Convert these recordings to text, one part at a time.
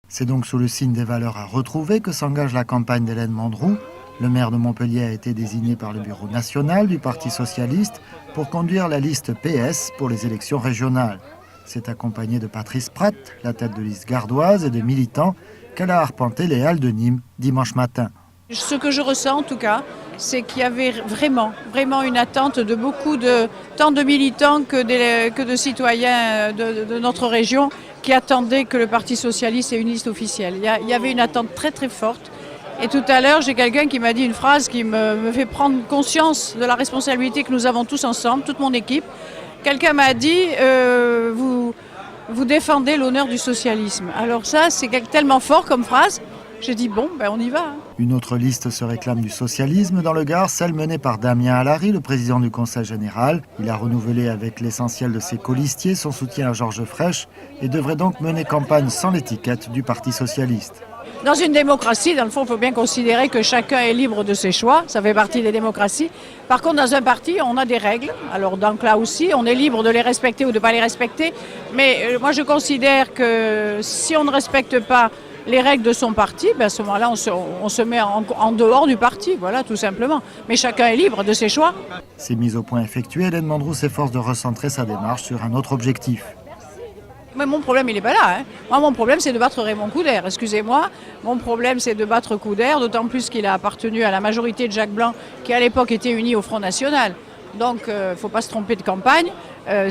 C'est donc sous le signe des valeurs à retrouver que s'engage la campagne d'Hélène Mandroux. Le maire de Montpellier a été désigné par le bureau national du Parti socialiste pour conduire la liste PS pour les élections régionales. C'est accompagné de Patrice Pratt, la tête de liste gardoise, et de militants qu'elle a arpenté les halles de Nîmes dimanche matin. Ce que je ressens en tout cas, c'est qu'il y avait vraiment une attente de tant de militants que de citoyens de notre région qui attendaient que le Parti socialiste ait une liste officielle. Il y avait une attente très forte. Et tout à l'heure, j'ai quelqu'un qui m'a dit une phrase qui me fait prendre conscience de la responsabilité que nous avons tous ensemble, toute mon équipe. Quelqu'un m'a dit vous défendez l'honneur du socialisme. Alors ça, c'est tellement fort comme phrase. J'ai dit bon, on y va. Une autre liste se réclame du socialisme dans le Gard, celle menée par Damien Allary, le président du Conseil général. Il a renouvelé avec l'essentiel de ses colistiers son soutien à Georges Frêche et devrait donc mener campagne sans l'étiquette du Parti socialiste. Dans une démocratie, dans le fond, il faut bien considérer que chacun est libre de ses choix. Ça fait partie des démocraties. Par contre, dans un parti, on a des règles. Alors donc là aussi, on est libre de les respecter ou de ne pas les respecter. Mais moi, je considère que si on ne respecte pas les règles de son parti, à ce moment-là, on se met en dehors du parti, voilà, tout simplement. Mais chacun est libre de ses choix. Ces mises au point effectuées, Hélène Mandroux s'efforce de recentrer sa démarche sur un autre objectif. Mais mon problème, il n'est pas là. Moi, mon problème, c'est de battre Raymond Coudert. Excusez-moi, mon problème, c'est de battre Coudert, d'autant plus qu'il a appartenu à la majorité de Jacques Blanc, qui à l'époque était uni au Front National. Donc, il ne faut pas se tromper de campagne.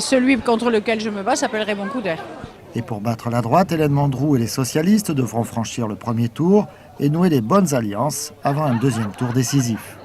Celui contre lequel je me bats s'appelle Raymond Coudert. Et pour battre la droite, Hélène Mandroux et les socialistes devront franchir le premier tour et nouer les bonnes alliances avant un deuxième tour décisif.